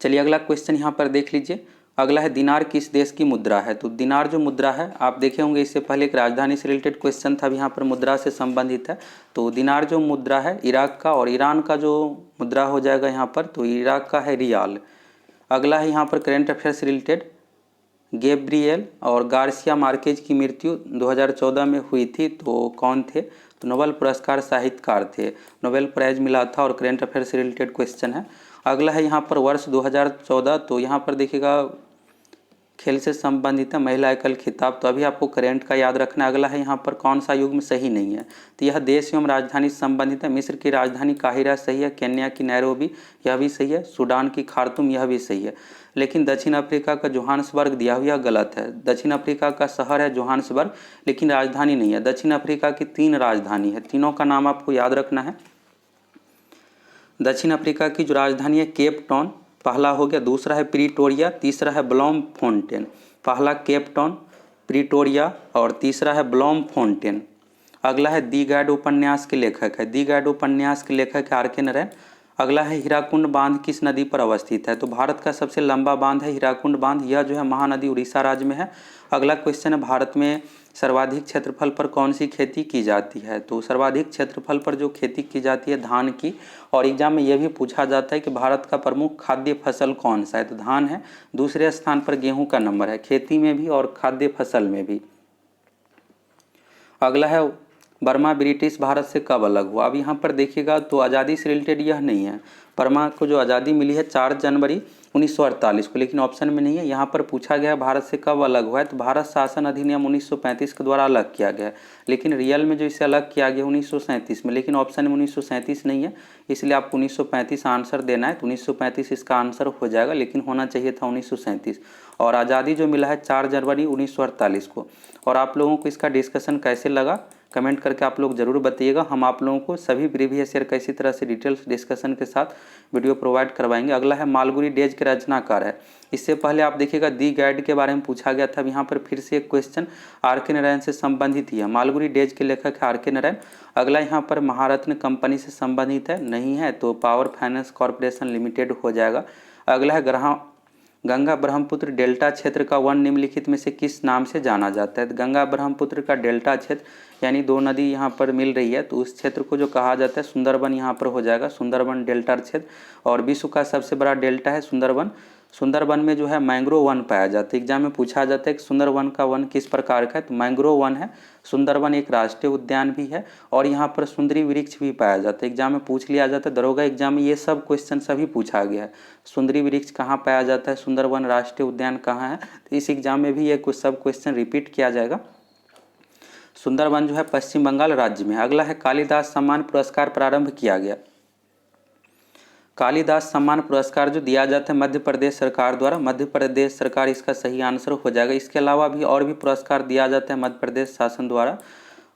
चलिए अगला क्वेश्चन यहाँ पर देख लीजिए। अगला है, दिनार किस देश की मुद्रा है। तो दिनार जो मुद्रा है आप देखे होंगे, इससे पहले एक राजधानी से रिलेटेड क्वेश्चन था, अब यहाँ पर मुद्रा से संबंधित है। तो दिनार जो मुद्रा है इराक का, और ईरान का जो मुद्रा हो जाएगा यहाँ पर, तो इराक का है रियाल। अगला है यहाँ पर करंट अफेयर से रिलेटेड, गैब्रियल और गार्सिया मार्केज की मृत्यु 2014 में हुई थी, तो कौन थे, तो नोबेल पुरस्कार साहित्यकार थे, नोबेल प्राइज मिला था, और करंट अफेयर से रिलेटेड क्वेश्चन है। अगला है यहाँ पर वर्ष 2014, तो यहाँ पर देखिएगा खेल से संबंधित है, महिला एकल खिताब, तो अभी आपको करंट का याद रखना है। अगला है यहाँ पर कौन सा युग्म सही नहीं है, तो यह देश एवं राजधानी से संबंधित है। मिस्र की राजधानी काहिरा सही है, केन्या की नैरोबी यह भी सही है, सूडान की खार्तूम यह भी सही है, लेकिन दक्षिण अफ्रीका का जोहान्सबर्ग दिया हुआ गलत है। दक्षिण अफ्रीका का शहर है जोहान्सबर्ग, लेकिन राजधानी नहीं है। दक्षिण अफ्रीका की 3 राजधानी है, तीनों का नाम आपको याद रखना है। दक्षिण अफ्रीका की जो राजधानी है केप टाउन, पहला हो गया, दूसरा है प्रीटोरिया, तीसरा है ब्लॉमफोंटेन। पहला केप टाउन, प्रीटोरिया और तीसरा है ब्लॉमफोंटेन। अगला है दी गाइड उपन्यास के लेखक है, दी गाइड उपन्यास के लेखक है R.K. नारायण। अगला है हीराकुंड बांध किस नदी पर अवस्थित है, तो भारत का सबसे लंबा बांध है हीराकुंड बांध, यह जो है महानदी उड़ीसा राज्य में है। अगला क्वेश्चन है, भारत में सर्वाधिक क्षेत्रफल पर कौन सी खेती की जाती है, तो सर्वाधिक क्षेत्रफल पर जो खेती की जाती है धान की, और एग्जाम में यह भी पूछा जाता है कि भारत का प्रमुख खाद्य फसल कौन सा है, तो धान है। दूसरे स्थान पर गेहूं का नंबर है, खेती में भी और खाद्य फसल में भी। अगला है, बर्मा ब्रिटिश भारत से कब अलग हुआ। अब यहाँ पर देखिएगा तो आज़ादी से रिलेटेड यह नहीं है। बर्मा को जो आज़ादी मिली है 4 जनवरी 1948 को, लेकिन ऑप्शन में नहीं है। यहाँ पर पूछा गया भारत से कब अलग हुआ है, तो भारत शासन अधिनियम 1935 के द्वारा अलग किया गया है, लेकिन रियल में जो इसे अलग किया गया 1937 में, लेकिन ऑप्शन में 1937 नहीं है, इसलिए आपको 1935 आंसर देना है। तो 1935 इसका आंसर हो जाएगा, लेकिन होना चाहिए था 1937। और आज़ादी जो मिला है 4 जनवरी 1948 को। और आप लोगों को इसका डिस्कशन कैसे लगा कमेंट करके आप लोग जरूर बताइएगा। हम आप लोगों को सभी प्रीवियस ईयर का इसी तरह से डिटेल्स डिस्कशन के साथ वीडियो प्रोवाइड करवाएंगे। अगला है, मालगुडी डेज के रचनाकार है। इससे पहले आप देखिएगा दी गाइड के बारे में पूछा गया था, यहाँ पर फिर से एक क्वेश्चन R.K. नारायण से संबंधित ही है। मालगुडी डेज के लेखक है R.K. नारायण। अगला यहाँ पर महारत्न कंपनी से संबंधित है, नहीं है तो पावर फाइनेंस कॉरपोरेशन लिमिटेड हो जाएगा। अगला है, गंगा ब्रह्मपुत्र डेल्टा क्षेत्र का वन निम्नलिखित में से किस नाम से जाना जाता है। गंगा ब्रह्मपुत्र का डेल्टा क्षेत्र यानी 2 नदी यहाँ पर मिल रही है, तो उस क्षेत्र को जो कहा जाता है सुंदरबन यहाँ पर हो जाएगा, सुंदरबन डेल्टा क्षेत्र। और विश्व का सबसे बड़ा डेल्टा है सुंदरबन। सुंदरबन में जो है मैंग्रोव वन पाया जाता है। एग्जाम में पूछा जाता है कि सुंदरबन का वन किस प्रकार का है, तो मैंग्रोव वन है। सुंदरबन एक राष्ट्रीय उद्यान भी है, और यहाँ पर सुंदरी वृक्ष भी पाया जाता है। एग्जाम में पूछ लिया जाता है, दरोगा एग्जाम में ये सब क्वेश्चन सभी पूछा गया है। सुंदरी वृक्ष कहाँ पाया जाता है, सुंदरबन राष्ट्रीय उद्यान कहाँ है, तो इस एग्जाम में भी ये कुछ सब क्वेश्चन रिपीट किया जाएगा। सुंदरबन जो है पश्चिम बंगाल राज्य में। अगला है, कालिदास सम्मान पुरस्कार प्रारंभ किया गया। कालिदास सम्मान पुरस्कार जो दिया जाता है मध्य प्रदेश सरकार द्वारा, मध्य प्रदेश सरकार इसका सही आंसर हो जाएगा। इसके अलावा भी और भी पुरस्कार दिया जाता है मध्य प्रदेश शासन द्वारा।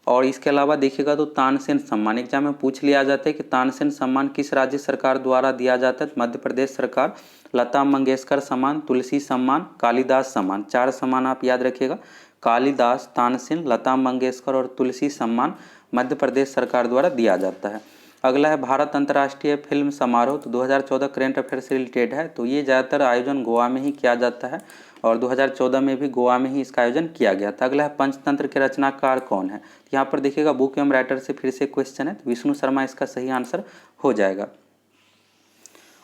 और इसके अलावा देखिएगा तो तानसेन सम्मान, एग्जाम में पूछ लिया जाता है कि तानसेन सम्मान किस राज्य सरकार द्वारा दिया जाता है, मध्य प्रदेश सरकार। लता मंगेशकर सम्मान, तुलसी सम्मान, कालिदास सम्मान, 4 सम्मान आप याद रखिएगा। कालिदास, तानसेन, लता मंगेशकर और तुलसी सम्मान मध्य प्रदेश सरकार द्वारा दिया जाता है। अगला है भारत अंतर्राष्ट्रीय फिल्म समारोह, तो 2014 करेंट अफेयर से रिलेटेड है। तो ये ज़्यादातर आयोजन गोवा में ही किया जाता है और 2014 में भी गोवा में ही इसका आयोजन किया गया था। अगला है पंचतंत्र के रचनाकार कौन है। यहाँ पर देखिएगा बुक एवं राइटर से फिर से क्वेश्चन है, तो विष्णु शर्मा इसका सही आंसर हो जाएगा।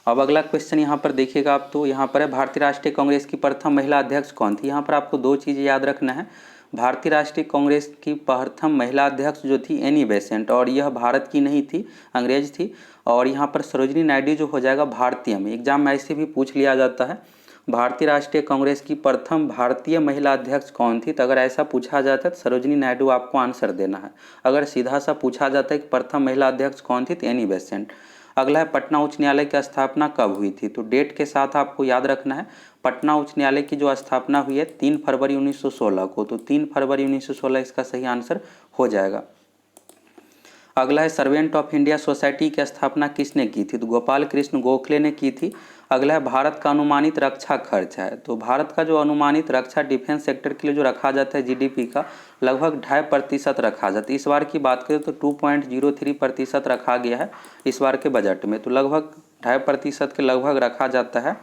अब अगला क्वेश्चन यहाँ पर देखिएगा आप, तो यहाँ पर है भारतीय राष्ट्रीय कांग्रेस की प्रथम महिला अध्यक्ष कौन थी। यहाँ पर आपको दो चीज़ याद रखना है। भारतीय राष्ट्रीय कांग्रेस की प्रथम महिला अध्यक्ष जो थी एनी बेसेंट, और यह भारत की नहीं थी, अंग्रेज थी। और यहाँ पर सरोजिनी नायडू जो हो जाएगा भारतीय में। एग्जाम में ऐसे भी पूछ लिया जाता है, भारतीय राष्ट्रीय कांग्रेस की प्रथम भारतीय महिला अध्यक्ष कौन थी। तो अगर ऐसा पूछा जाता है तो सरोजिनी नायडू आपको आंसर देना है। अगर सीधा सा पूछा जाता है कि प्रथम महिला अध्यक्ष कौन थी, तो एनी बेसेंट। अगला है पटना उच्च न्यायालय की स्थापना कब हुई थी। तो डेट के साथ आपको याद रखना है। पटना उच्च न्यायालय की जो स्थापना हुई है 3 फरवरी 1916 को, तो 3 फरवरी 1916 इसका सही आंसर हो जाएगा। अगला है सर्वेंट ऑफ इंडिया सोसाइटी की स्थापना किसने की थी। तो गोपाल कृष्ण गोखले ने की थी। अगला है भारत का अनुमानित रक्षा खर्च है। तो भारत का जो अनुमानित रक्षा डिफेंस सेक्टर के लिए जो रखा जाता है जीडीपी का, लगभग 2.5% रखा जाता है। इस बार की बात करें तो 2.03% रखा गया है इस बार के बजट में। तो लगभग 2.5% के लगभग रखा जाता है।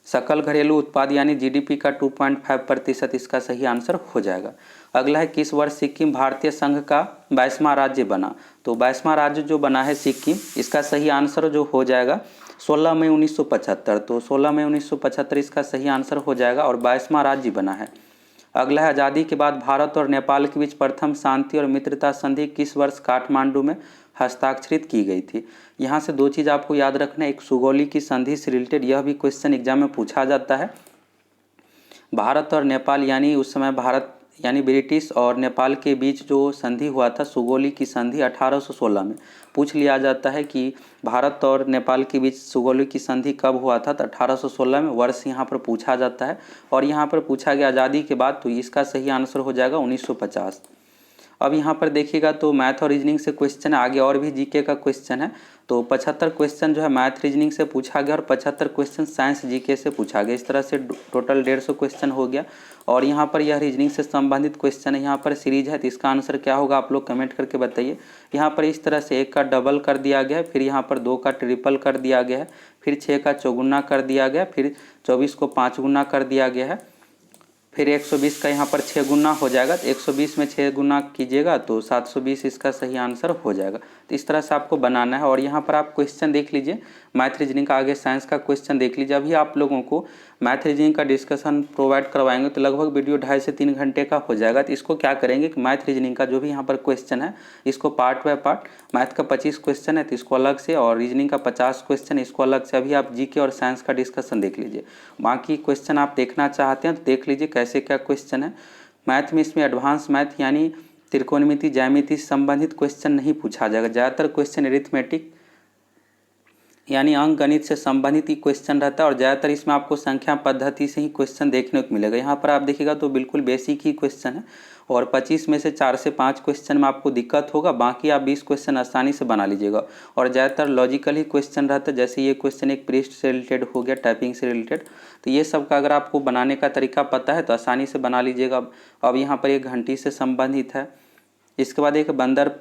सकल घरेलू उत्पाद यानी जीडीपी का 2.5% इसका सही आंसर हो जाएगा। अगला है किस वर्ष सिक्किम भारतीय संघ का 22वां राज्य बना। तो 22वां राज्य जो बना है सिक्किम, इसका सही आंसर जो हो जाएगा 16 मई 1975। तो 16 मई 1975 इसका सही आंसर हो जाएगा और 22वां राज्य बना है। अगला है आज़ादी के बाद भारत और नेपाल के बीच प्रथम शांति और मित्रता संधि किस वर्ष काठमांडू में हस्ताक्षरित की गई थी। यहाँ से दो चीज़ आपको याद रखना है। एक सुगौली की संधि से रिलेटेड यह भी क्वेश्चन एग्जाम में पूछा जाता है। भारत और नेपाल यानी उस समय भारत यानी ब्रिटिश और नेपाल के बीच जो संधि हुआ था सुगौली की संधि 1816 में पूछ लिया जाता है कि भारत और नेपाल के बीच सुगौली की संधि कब हुआ था। तो 1816 में वर्ष यहाँ पर पूछा जाता है और यहाँ पर पूछा गया आज़ादी के बाद, तो इसका सही आंसर हो जाएगा 1950। अब यहाँ पर देखिएगा तो मैथ और रीजनिंग से क्वेश्चन है, आगे और भी जीके का क्वेश्चन है। तो 75 क्वेश्चन जो है मैथ रीजनिंग से पूछा गया और 75 क्वेश्चन साइंस जीके से पूछा गया। इस तरह से टोटल 150 क्वेश्चन हो गया। और यहाँ पर यह रीजनिंग से संबंधित क्वेश्चन है, यहाँ पर सीरीज है। तो इसका आंसर क्या होगा आप लोग कमेंट करके बताइए। यहाँ पर इस तरह से 1 का डबल कर दिया गया है, फिर यहाँ पर 2 का ट्रिपल कर दिया गया है, फिर 6 का चौगुना कर दिया गया, फिर 24 को 5 गुना कर दिया गया है, फिर 120 का यहाँ पर 6 गुना हो जाएगा। तो 120 में 6 गुना कीजिएगा तो 720 इसका सही आंसर हो जाएगा। तो इस तरह से आपको बनाना है। और यहाँ पर आप क्वेश्चन देख लीजिए मैथ रीजनिंग का, आगे साइंस का क्वेश्चन देख लीजिए। अभी आप लोगों को मैथ रीजनिंग का डिस्कशन प्रोवाइड करवाएंगे तो लगभग वीडियो 2.5 से 3 घंटे का हो जाएगा। तो इसको क्या करेंगे कि मैथ रीजनिंग का जो भी यहाँ पर क्वेश्चन है इसको पार्ट बाय पार्ट, मैथ का 25 क्वेश्चन है तो इसको अलग से, और रीजनिंग का 50 क्वेश्चन इसको अलग से। अभी आप जीके और साइंस का डिस्कशन देख लीजिए। बाकी क्वेश्चन आप देखना चाहते हैं तो देख लीजिए कैसे क्या क्वेश्चन है। मैथ में इसमें एडवांस मैथ यानी त्रिकोणमिति ज्यामिति से संबंधित क्वेश्चन नहीं पूछा जाएगा। ज़्यादातर क्वेश्चन अरिथमेटिक यानी अंक गणित से संबंधित ही क्वेश्चन रहता है और ज़्यादातर इसमें आपको संख्या पद्धति से ही क्वेश्चन देखने को मिलेगा। यहाँ पर आप देखिएगा तो बिल्कुल बेसिक ही क्वेश्चन है और 25 में से 4 से 5 क्वेश्चन में आपको दिक्कत होगा, बाकी आप 20 क्वेश्चन आसानी से बना लीजिएगा। और ज़्यादातर लॉजिकल ही क्वेश्चन रहता है, जैसे ये क्वेश्चन एक पृष्ठ से रिलेटेड हो गया, टाइपिंग से रिलेटेड। तो ये सब का अगर आपको बनाने का तरीका पता है तो आसानी से बना लीजिएगा। अब यहाँ पर एक घंटी से संबंधित है। इसके बाद एक बंदर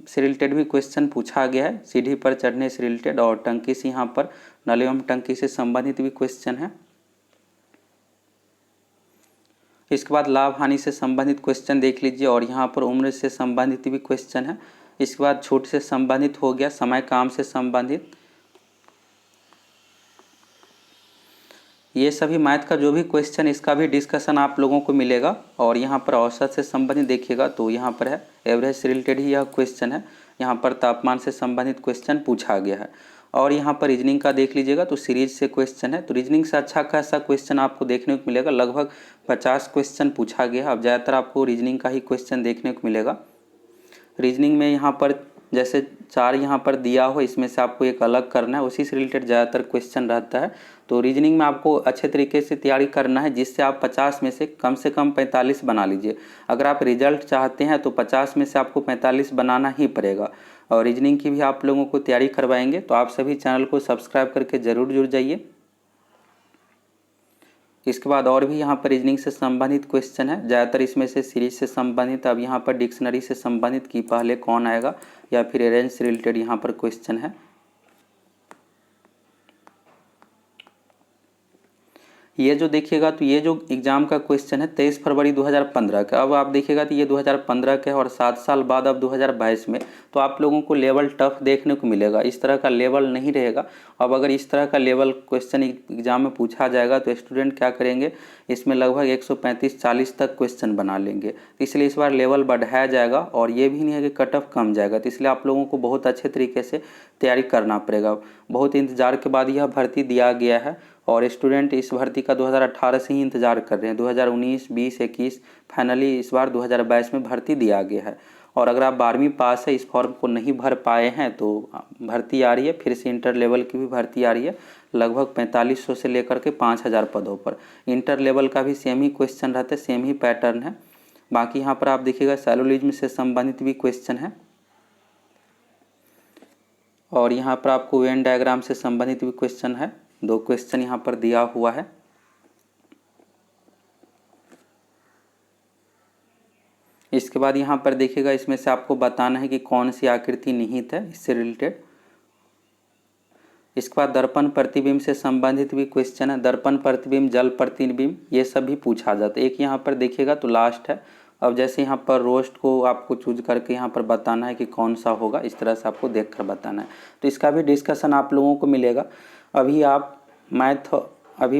से रिलेटेड भी क्वेश्चन पूछा गया है, सीढ़ी पर चढ़ने से रिलेटेड, और टंकी से यहाँ पर नल एवं टंकी से संबंधित भी क्वेश्चन है। इसके बाद लाभ हानि से संबंधित क्वेश्चन देख लीजिए और यहाँ पर उम्र से संबंधित भी क्वेश्चन है। इसके बाद छूट से संबंधित हो गया, समय काम से संबंधित, ये सभी मैथ का जो भी क्वेश्चन इसका भी डिस्कशन आप लोगों को मिलेगा। और यहाँ पर औसत से संबंधित देखिएगा तो यहाँ पर है एवरेज से रिलेटेड ही यह क्वेश्चन है। यहाँ पर तापमान से संबंधित क्वेश्चन पूछा गया है। और यहाँ पर रीजनिंग का देख लीजिएगा तो सीरीज से क्वेश्चन है। तो रीजनिंग से अच्छा खासा क्वेश्चन आपको देखने को मिलेगा, लगभग 50 क्वेश्चन पूछा गया। अब ज़्यादातर आपको रीजनिंग का ही क्वेश्चन देखने को मिलेगा। रीजनिंग में यहाँ पर जैसे 4 यहाँ पर दिया हो, इसमें से आपको एक अलग करना है, उसी से रिलेटेड ज़्यादातर क्वेश्चन रहता है। तो रीजनिंग में आपको अच्छे तरीके से तैयारी करना है, जिससे आप 50 में से कम 45 बना लीजिए। अगर आप रिजल्ट चाहते हैं तो 50 में से आपको 45 बनाना ही पड़ेगा। और रीजनिंग की भी आप लोगों को तैयारी करवाएंगे, तो आप सभी चैनल को सब्सक्राइब करके ज़रूर जुड़ जाइए। इसके बाद और भी यहाँ पर रीजनिंग से संबंधित क्वेश्चन है, ज़्यादातर इसमें से सीरीज से संबंधित। अब यहाँ पर डिक्शनरी से संबंधित की पहले कौन आएगा, या फिर अरेंज से रिलेटेड यहाँ पर क्वेश्चन है। ये जो देखिएगा तो ये जो एग्ज़ाम का क्वेश्चन है 23 फरवरी 2015 का। अब आप देखिएगा तो ये 2015 का है और 7 साल बाद अब 2022 में, तो आप लोगों को लेवल टफ देखने को मिलेगा। इस तरह का लेवल नहीं रहेगा। अब अगर इस तरह का लेवल क्वेश्चन एग्ज़ाम में पूछा जाएगा तो स्टूडेंट क्या करेंगे, इसमें लगभग 135-40 तक क्वेश्चन बना लेंगे। इसलिए इस बार लेवल बढ़ाया जाएगा और ये भी नहीं है कि कट ऑफ कम जाएगा। तो इसलिए आप लोगों को बहुत अच्छे तरीके से तैयारी करना पड़ेगा। बहुत इंतज़ार के बाद यह भर्ती दिया गया है और स्टूडेंट इस भर्ती का 2018 से ही इंतज़ार कर रहे हैं। 2019, 20, 21 फाइनली इस बार 2022 में भर्ती दिया गया है। और अगर आप 12वीं पास है, इस फॉर्म को नहीं भर पाए हैं तो भर्ती आ रही है, फिर से इंटर लेवल की भी भर्ती आ रही है, लगभग 4500 से लेकर के 5000 पदों पर। इंटर लेवल का भी सेम ही क्वेश्चन रहता है, सेम ही पैटर्न है। बाकी यहाँ पर आप देखिएगा सैलोलिज्म से संबंधित भी क्वेश्चन है और यहाँ पर आपको वेन डायग्राम से संबंधित भी क्वेश्चन है। 2 क्वेश्चन यहाँ पर दिया हुआ है। इसके बाद यहाँ पर देखिएगा, इसमें से आपको बताना है कि कौन सी आकृति निहित है, इससे रिलेटेड। इसके बाद दर्पण प्रतिबिंब से संबंधित भी क्वेश्चन है। दर्पण प्रतिबिंब, जल प्रतिबिंब, ये सब भी पूछा जाता है। एक यहाँ पर देखिएगा तो लास्ट है। अब जैसे यहाँ पर रोस्ट को आपको चूज करके यहाँ पर बताना है कि कौन सा होगा, इस तरह से आपको देख कर बताना है। तो इसका भी डिस्कशन आप लोगों को मिलेगा। अभी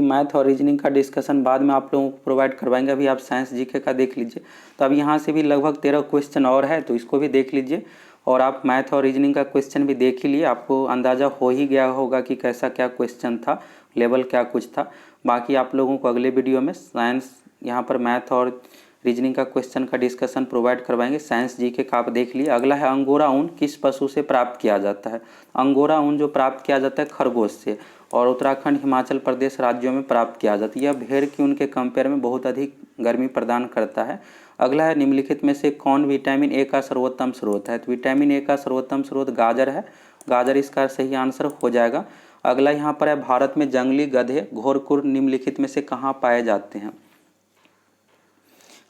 मैथ और रीजनिंग का डिस्कशन बाद में आप लोगों को प्रोवाइड करवाएंगे। अभी आप साइंस जीके का देख लीजिए। तो अब यहाँ से भी लगभग 13 क्वेश्चन और है, तो इसको भी देख लीजिए। और आप मैथ और रीजनिंग का क्वेश्चन भी देख ही लिए, आपको अंदाज़ा हो ही गया होगा कि कैसा क्या क्वेश्चन था, लेवल क्या कुछ था। बाकी आप लोगों को अगले वीडियो में साइंस, यहाँ पर मैथ और रीजनिंग का क्वेश्चन का डिस्कशन प्रोवाइड करवाएंगे। साइंस जीके का आप देख लिए। अगला है अंगोरा ऊन किस पशु से प्राप्त किया जाता है। अंगोरा ऊन जो प्राप्त किया जाता है खरगोश से, और उत्तराखंड, हिमाचल प्रदेश राज्यों में प्राप्त किया जाता है। यह भेड़ की ऊन के कंपेयर में बहुत अधिक गर्मी प्रदान करता है। अगला है निम्नलिखित में से कौन विटामिन ए का सर्वोत्तम स्रोत है। तो विटामिन ए का सर्वोत्तम स्रोत गाजर है। गाजर इसका सही आंसर हो जाएगा। अगला यहाँ पर है भारत में जंगली गधे घोरखुर निम्नलिखित में से कहाँ पाए जाते हैं।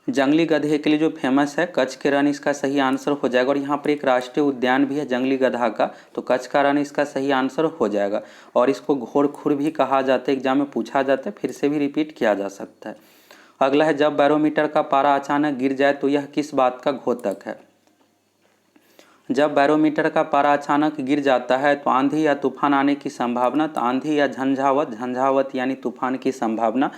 जंगली गधे के लिए जो फेमस है कच्छ के रण, इसका सही आंसर हो जाएगा। और यहाँ पर एक राष्ट्रीय उद्यान भी है जंगली गधा का, तो कच्छ का रण इसका सही आंसर हो जाएगा। और इसको घोरखुर भी कहा जाता है, एग्जाम में पूछा जाता है, फिर से भी रिपीट किया जा सकता है। अगला है जब बैरोमीटर का पारा अचानक गिर जाए तो यह किस बात का घोतक है। जब बैरोमीटर का पारा अचानक गिर जाता है तो आंधी या तूफान आने की संभावना। तो आंधी या झंझावत यानी तूफान की संभावना।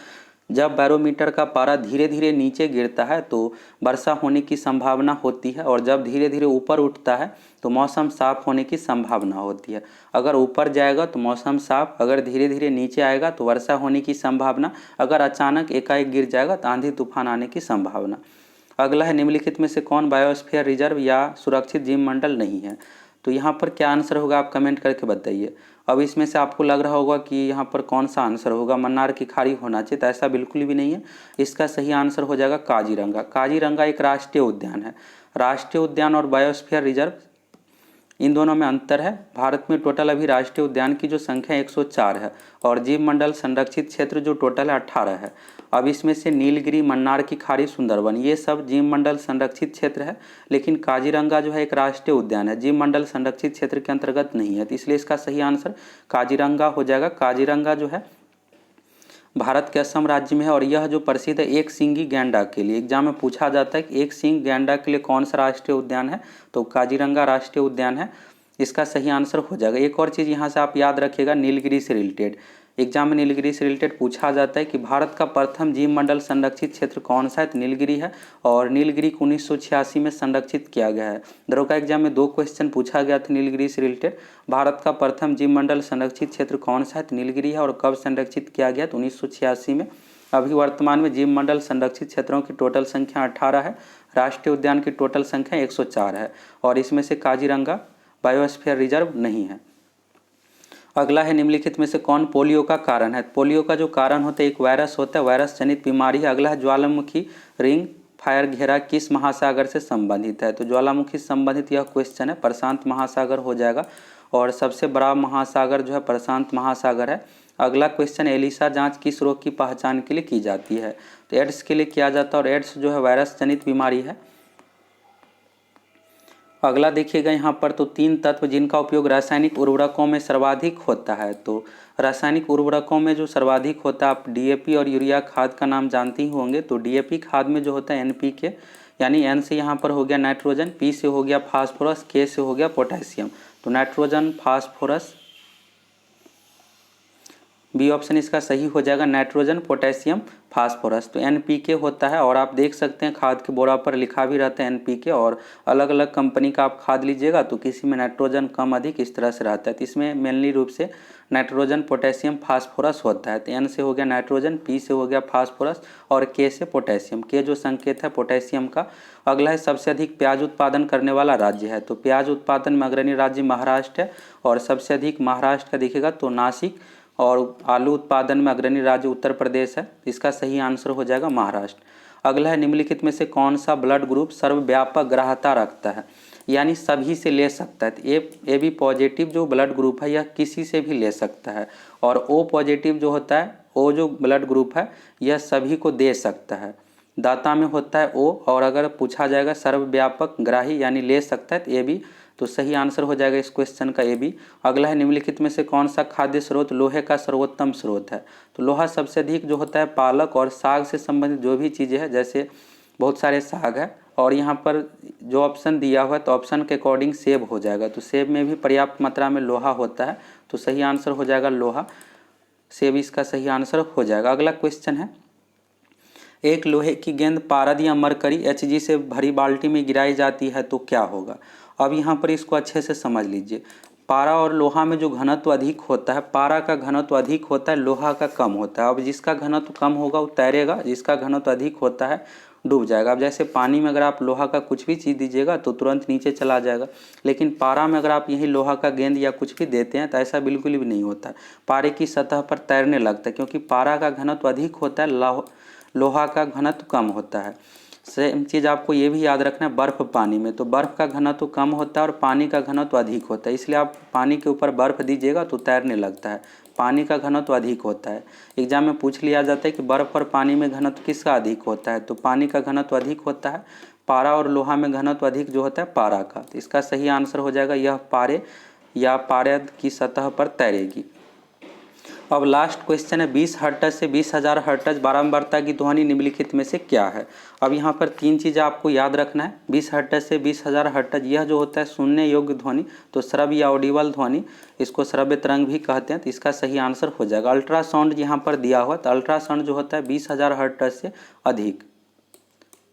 जब बैरोमीटर का पारा धीरे धीरे नीचे गिरता है तो वर्षा होने की संभावना होती है, और जब धीरे धीरे ऊपर उठता है तो मौसम साफ होने की संभावना होती है। अगर ऊपर जाएगा तो मौसम साफ, अगर धीरे धीरे नीचे आएगा तो वर्षा होने की संभावना, अगर अचानक एकाएक गिर जाएगा तो आंधी तूफान आने की संभावना। अगला है निम्नलिखित में से कौन बायोस्फीयर रिजर्व या सुरक्षित जीवमंडल नहीं है। तो यहाँ पर क्या आंसर होगा, आप कमेंट करके बताइए। अब इसमें से आपको लग रहा होगा कि यहाँ पर कौन सा आंसर होगा, मन्नार की खाड़ी होना चाहिए, तो ऐसा बिल्कुल भी नहीं है। इसका सही आंसर हो जाएगा काजीरंगा। काजीरंगा एक राष्ट्रीय उद्यान है। राष्ट्रीय उद्यान और बायोस्फीयर रिजर्व, इन दोनों में अंतर है। भारत में टोटल अभी राष्ट्रीय उद्यान की जो संख्या 104 है, और जीव मंडल संरक्षित क्षेत्र जो टोटल है 18 है। अब इसमें से नीलगिरी, मन्नार की खाड़ी, सुंदरवन, ये सब जीव मंडल संरक्षित क्षेत्र है, लेकिन काजीरंगा जो है एक राष्ट्रीय उद्यान है, जीव मंडल संरक्षित क्षेत्र के अंतर्गत नहीं है। तो इसलिए इसका सही आंसर काजीरंगा हो जाएगा। काजीरंगा जो है भारत के असम राज्य में है, और यह जो प्रसिद्ध है एक सींगी गैंडा के लिए, एग्जाम में पूछा जाता है कि एक सींग गैंडा के लिए कौन सा राष्ट्रीय उद्यान है, तो काजीरंगा राष्ट्रीय उद्यान है। इसका सही आंसर हो जाएगा। एक और चीज़ यहाँ से आप याद रखिएगा, नीलगिरी से रिलेटेड, एग्जाम में नीलगिरी से रिलेटेड पूछा जाता है कि भारत का प्रथम जीव मंडल संरक्षित क्षेत्र कौन सा है, तो नीलगिरी है, और नीलगिरी को 1986 में संरक्षित किया गया है। दरोगा एग्जाम में 2 क्वेश्चन पूछा गया था नीलगिरी से रिलेटेड। भारत का प्रथम जीव मंडल संरक्षित क्षेत्र कौन सा है, तो नीलगिरी है, और कब संरक्षित किया गया, तो 1986 में। अभी वर्तमान में जीव मंडल संरक्षित क्षेत्रों की टोटल संख्या 18 है, राष्ट्रीय उद्यान की टोटल संख्या 104 है, और इसमें से काजीरंगा बायोस्फीयर रिजर्व नहीं है। अगला है निम्नलिखित में से कौन पोलियो का कारण है। पोलियो का जो कारण होता है एक वायरस होता है, वायरस जनित बीमारी है। अगला है ज्वालामुखी रिंग फायर घेरा किस महासागर से संबंधित है। तो ज्वालामुखी से संबंधित यह क्वेश्चन है, प्रशांत महासागर हो जाएगा, और सबसे बड़ा महासागर जो है प्रशांत महासागर है। अगला क्वेश्चन, एलिसा जांच किस रोग की पहचान के लिए की जाती है? तो एड्स के लिए किया जाता है और एड्स जो है वायरस जनित बीमारी है। अगला देखिएगा यहाँ पर, तो 3 तत्व जिनका उपयोग रासायनिक उर्वरकों में सर्वाधिक होता है। तो रासायनिक उर्वरकों में जो सर्वाधिक होता है, आप डीएपी और यूरिया खाद का नाम जानते ही होंगे। तो डीएपी खाद में जो होता है एनपीके, यानी एन से यहाँ पर हो गया नाइट्रोजन, पी से हो गया फास्फोरस, के से हो गया पोटेशियम। तो नाइट्रोजन, फास्फोरस, बी ऑप्शन इसका सही हो जाएगा, नाइट्रोजन, पोटेशियम, फास्फोरस। तो एनपीके होता है और आप देख सकते हैं खाद के बोरा पर लिखा भी रहता है एनपीके, और अलग अलग कंपनी का आप खाद लीजिएगा तो किसी में नाइट्रोजन कम अधिक इस तरह से रहता है। तो इसमें मेनली रूप से नाइट्रोजन, पोटेशियम, फास्फोरस होता है। तो एन से हो गया नाइट्रोजन, पी से हो गया फास्फोरस और के से पोटेशियम। के जो संकेत है पोटेशियम का। अगला है सबसे अधिक प्याज उत्पादन करने वाला राज्य है। तो प्याज उत्पादन में अग्रणी राज्य महाराष्ट्र है और सबसे अधिक महाराष्ट्र का दिखेगा तो नासिक, और आलू उत्पादन में अग्रणी राज्य उत्तर प्रदेश है। इसका सही आंसर हो जाएगा महाराष्ट्र। अगला है निम्नलिखित में से कौन सा ब्लड ग्रुप सर्वव्यापक ग्राह्यता रखता है, यानी सभी से ले सकता है। तो ए बी पॉजिटिव जो ब्लड ग्रुप है यह किसी से भी ले सकता है, और ओ पॉजिटिव जो होता है, ओ जो ब्लड ग्रुप है यह सभी को दे सकता है। दाता में होता है ओ, और अगर पूछा जाएगा सर्वव्यापक ग्राही यानी ले सकता है तो ए बी। तो सही आंसर हो जाएगा इस क्वेश्चन का ए बी। अगला है निम्नलिखित में से कौन सा खाद्य स्रोत लोहे का सर्वोत्तम स्रोत है? तो लोहा सबसे अधिक जो होता है पालक और साग से संबंधित जो भी चीज़ें हैं, जैसे बहुत सारे साग है, और यहाँ पर जो ऑप्शन दिया हुआ है तो ऑप्शन के अकॉर्डिंग सेब हो जाएगा। तो सेब में भी पर्याप्त मात्रा में लोहा होता है, तो सही आंसर हो जाएगा लोहा। सेब इसका सही आंसर हो जाएगा। अगला क्वेश्चन है, एक लोहे की गेंद पारद या मरकरी एचजी से भरी बाल्टी में गिराई जाती है तो क्या होगा? अब यहाँ पर इसको अच्छे से समझ लीजिए। पारा और लोहा में जो घनत्व अधिक होता है, पारा का घनत्व अधिक होता है, लोहा का कम होता है। अब जिसका घनत्व कम होगा वो तैरेगा, जिसका घनत्व अधिक होता है डूब जाएगा। अब जैसे पानी में अगर आप लोहा का कुछ भी चीज़ दीजिएगा तो तुरंत नीचे चला जाएगा, लेकिन पारा में अगर आप यही लोहा का गेंद या कुछ भी देते हैं तो ऐसा बिल्कुल भी नहीं होता है। पारे की सतह पर तैरने लगता है, क्योंकि पारा का घनत्व अधिक होता है, लोहा का घनत्व कम होता है। सेम चीज़ आपको ये भी याद रखना है, बर्फ़ पानी में, तो बर्फ़ का घनत्व कम होता है और पानी का घनत्व अधिक होता है, इसलिए आप पानी के ऊपर बर्फ़ दीजिएगा तो तैरने लगता है। पानी का घनत्व अधिक होता है। एग्जाम में पूछ लिया जाता है कि बर्फ़ और पानी में घनत्व किसका अधिक होता है, तो पानी का घनत्व अधिक होता है। पारा और लोहा में घनत्व अधिक जो होता है पारा का। तो इसका सही आंसर हो जाएगा यह पारे या पारद की सतह पर तैरेगी। अब लास्ट क्वेश्चन है, 20 हर्ट्ज से 20,000 हर्ट्ज बारंबारता की ध्वनि निम्नलिखित में से क्या है? अब यहाँ पर 3 चीज़ें आपको याद रखना है। 20 हर्ट्ज से 20,000 हर्ट्ज यह जो होता है सुनने योग्य ध्वनि, तो श्रव्य या ऑडिबल ध्वनि, इसको श्रव्य तरंग भी कहते हैं। तो इसका सही आंसर हो जाएगा। अल्ट्रासाउंड यहाँ पर दिया हुआ, तो अल्ट्रासाउंड जो होता है 20,000 हर्ट्ज से अधिक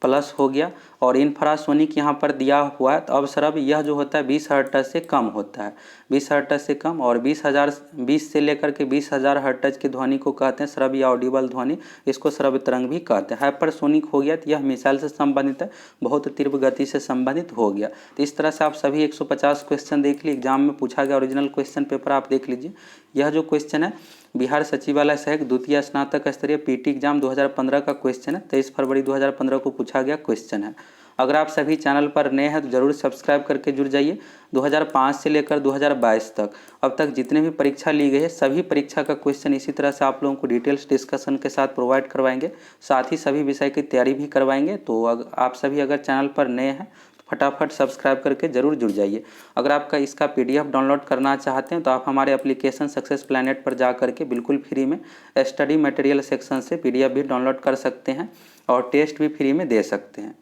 प्लस हो गया, और इंफ्रासोनिक यहाँ पर दिया हुआ है। तो अब श्रव्य यह जो होता है 20 हर्ट्ज से कम होता है, 20 हर्ट्ज से कम, और 20 से लेकर के 20,000 हर्ट्ज की ध्वनि को कहते हैं श्रव्य या ऑडिबल ध्वनि, इसको श्रव्य तरंग भी कहते हैं। हाइपरसोनिक हो गया तो यह मिसाइल से संबंधित है, बहुत तीव्र गति से संबंधित हो गया। तो इस तरह से आप सभी 150 क्वेश्चन देख लीजिए, एग्जाम में पूछा गया ओरिजिनल क्वेश्चन पेपर आप देख लीजिए। यह जो क्वेश्चन है बिहार सचिवालय सहायक द्वितीय स्नातक स्तरीय पीटी एग्जाम 2015 का क्वेश्चन है, 23 फरवरी 2015 को पूछा गया क्वेश्चन है। अगर आप सभी चैनल पर नए हैं तो जरूर सब्सक्राइब करके जुड़ जाइए। 2005 से लेकर 2022 तक अब तक जितने भी परीक्षा ली गई है सभी परीक्षा का क्वेश्चन इसी तरह से आप लोगों को डिटेल्स डिस्कशन के साथ प्रोवाइड करवाएंगे, साथ ही सभी विषय की तैयारी भी करवाएंगे। तो आप सभी अगर चैनल पर नए हैं फटाफट सब्सक्राइब करके जरूर जुड़ जाइए। अगर आपका इसका पीडीएफ डाउनलोड करना चाहते हैं तो आप हमारे एप्लीकेशन सक्सेस प्लैनेट पर जा करके बिल्कुल फ्री में स्टडी मटेरियल सेक्शन से पीडीएफ भी डाउनलोड कर सकते हैं और टेस्ट भी फ्री में दे सकते हैं।